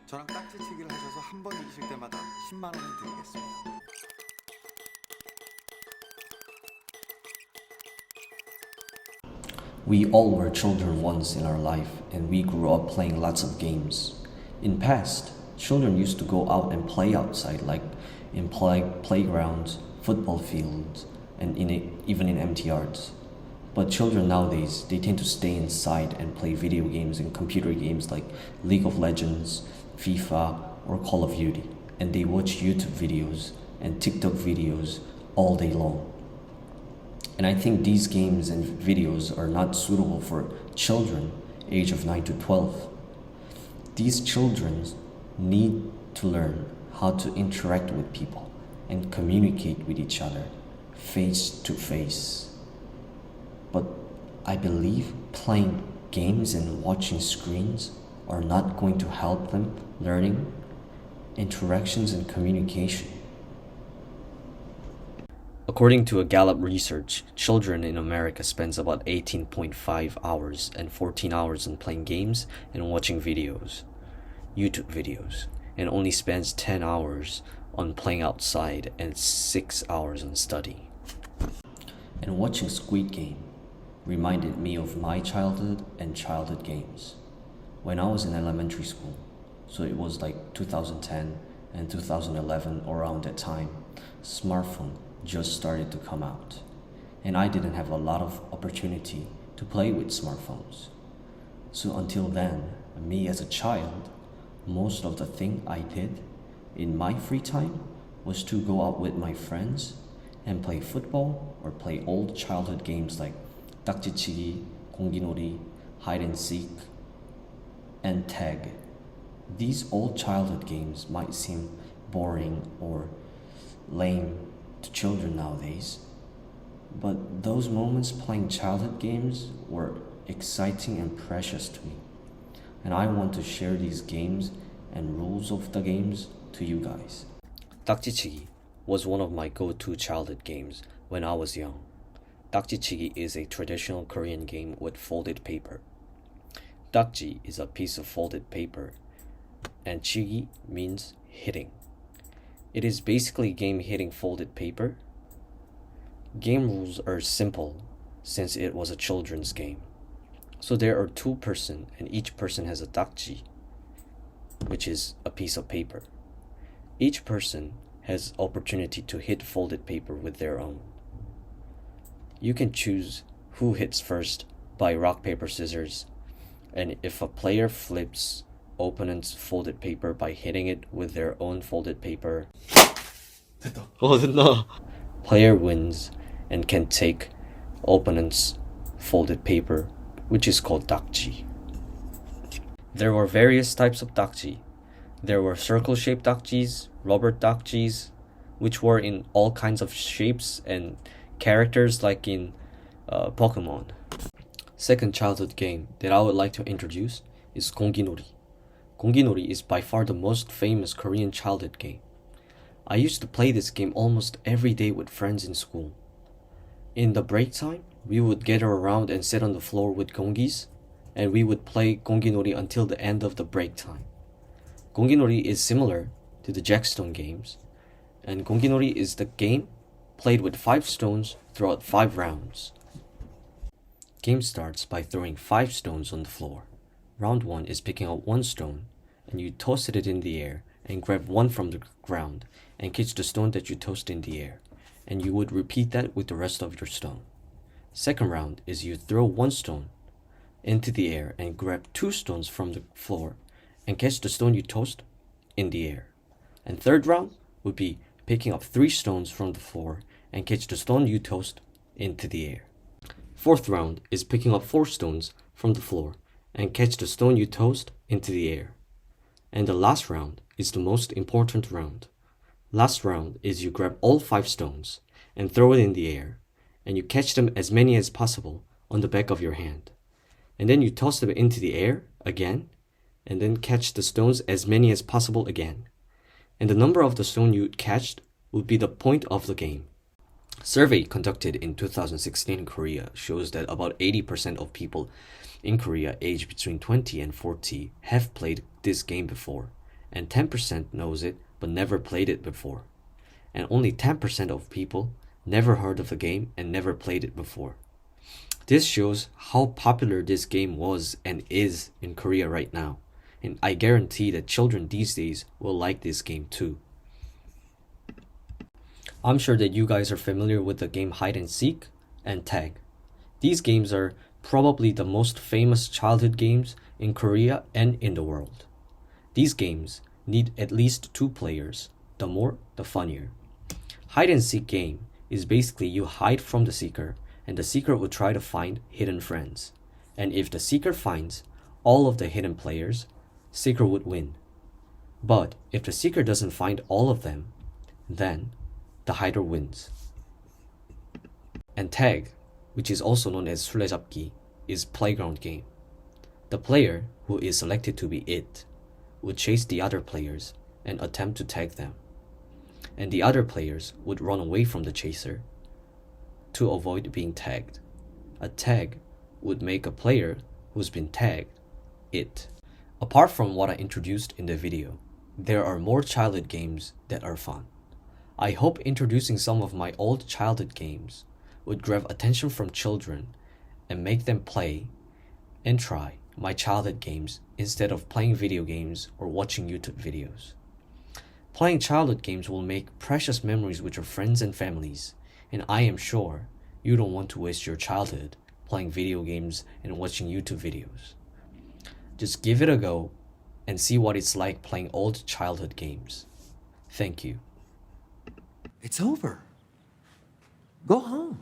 저랑 딱지치기를 하셔서 한 번 이기실 때마다 10만 원을 드리겠습니다. We all were children once in our life, and we grew up playing lots of games. In past, children used to go out and play outside, like in playgrounds, football fields, and even in empty yards. But children nowadays, they tend to stay inside and play video games and computer games like League of Legends, FIFA, or Call of Duty. And they watch YouTube videos and TikTok videos all day long. And I think these games and videos are not suitable for children age of 9 to 12. These children need to learn how to interact with people and communicate with each other face to face. But I believe playing games and watching screens are not going to help them learning interactions and communication. According to a Gallup research, children in America spends about 18.5 hours and 14 hours on playing games and watching videos, YouTube videos, and only spends 10 hours on playing outside and 6 hours on study. And watching Squid Game reminded me of my childhood and childhood games. When I was in elementary school, so it was like 2010 and 2011, around that time, smartphone just started to come out, and I didn't have a lot of opportunity to play with smartphones. So until then, me as a child, most of the thing I did in my free time was to go out with my friends and play football or play old childhood games like 딱지치기, 공기놀이, hide and seek, and tag. These old childhood games might seem boring or lame to children nowadays, but those moments playing childhood games were exciting and precious to me, and I want to share these games and rules of the games to you guys. 딱지치기 was one of my go-to childhood games when I was young. 딱지치기 is a traditional Korean game with folded paper. 딱지 is a piece of folded paper, and 치기 means hitting. It is basically a game hitting folded paper. Game rules are simple since it was a children's game. So there are two persons and each person has a 딱지, which is a piece of paper. Each person has opportunity to hit folded paper with their own. You can choose who hits first by rock, paper, scissors, and if a player flips opponent's folded paper by hitting it with their own folded paper, player wins and can take opponent's folded paper, which is called 딱지. There were various types of 딱지. There were circle-shaped 딱지s, rubber 딱지s, which were in all kinds of shapes and characters like in Pokemon. Second childhood game that I would like to introduce is 공기놀이. 공기놀이 is by far the most famous Korean childhood game. I used to play this game almost every day with friends in school. In the break time, we would gather around and sit on the floor with gongis, and we would play 공기놀이 until the end of the break time. 공기놀이 is similar to the Jackstone games, and 공기놀이 is the game played with 5 stones throughout 5 rounds. Game starts by throwing 5 stones on the floor. Round 1 is picking up 1 stone, and you toss it in the air and grab one from the ground and catch the stone that you tossed in the air, and you would repeat that with the rest of your stone. Second round is you throw 1 stone into the air and grab 2 stones from the floor and catch the stone you tossed in the air. And third round would be picking up 3 stones from the floor and catch the stone you tossed into the air. Fourth round is picking up 4 stones from the floor and catch the stone you tossed into the air. And the last round is the most important round. Last round is you grab all 5 stones and throw it in the air, and you catch them as many as possible on the back of your hand. And then you toss them into the air again, and then catch the stones as many as possible again. And the number of the stone you catched would be the point of the game. Survey conducted in 2016 in Korea shows that about 80% of people in Korea aged between 20 and 40 have played this game before, and 10% knows it but never played it before. And only 10% of people never heard of the game and never played it before. This shows how popular this game was and is in Korea right now, and I guarantee that children these days will like this game too. I'm sure that you guys are familiar with the game hide and seek and tag. These games are probably the most famous childhood games in Korea and in the world. These games need at least 2 players. The more, the funnier. Hide and seek game is basically you hide from the seeker and the seeker will try to find hidden friends. And if the seeker finds all of the hidden players, seeker would win. But if the seeker doesn't find all of them, then the hider wins. And tag, which is also known as 술래잡기, is playground game. The player who is selected to be it would chase the other players and attempt to tag them. And the other players would run away from the chaser to avoid being tagged. A tag would make a player who's been tagged it. Apart from what I introduced in the video, there are more childhood games that are fun. I hope introducing some of my old childhood games would grab attention from children and make them play and try my childhood games instead of playing video games or watching YouTube videos. Playing childhood games will make precious memories with your friends and families, and I am sure you don't want to waste your childhood playing video games and watching YouTube videos. Just give it a go and see what it's like playing old childhood games. Thank you. It's over. Go home.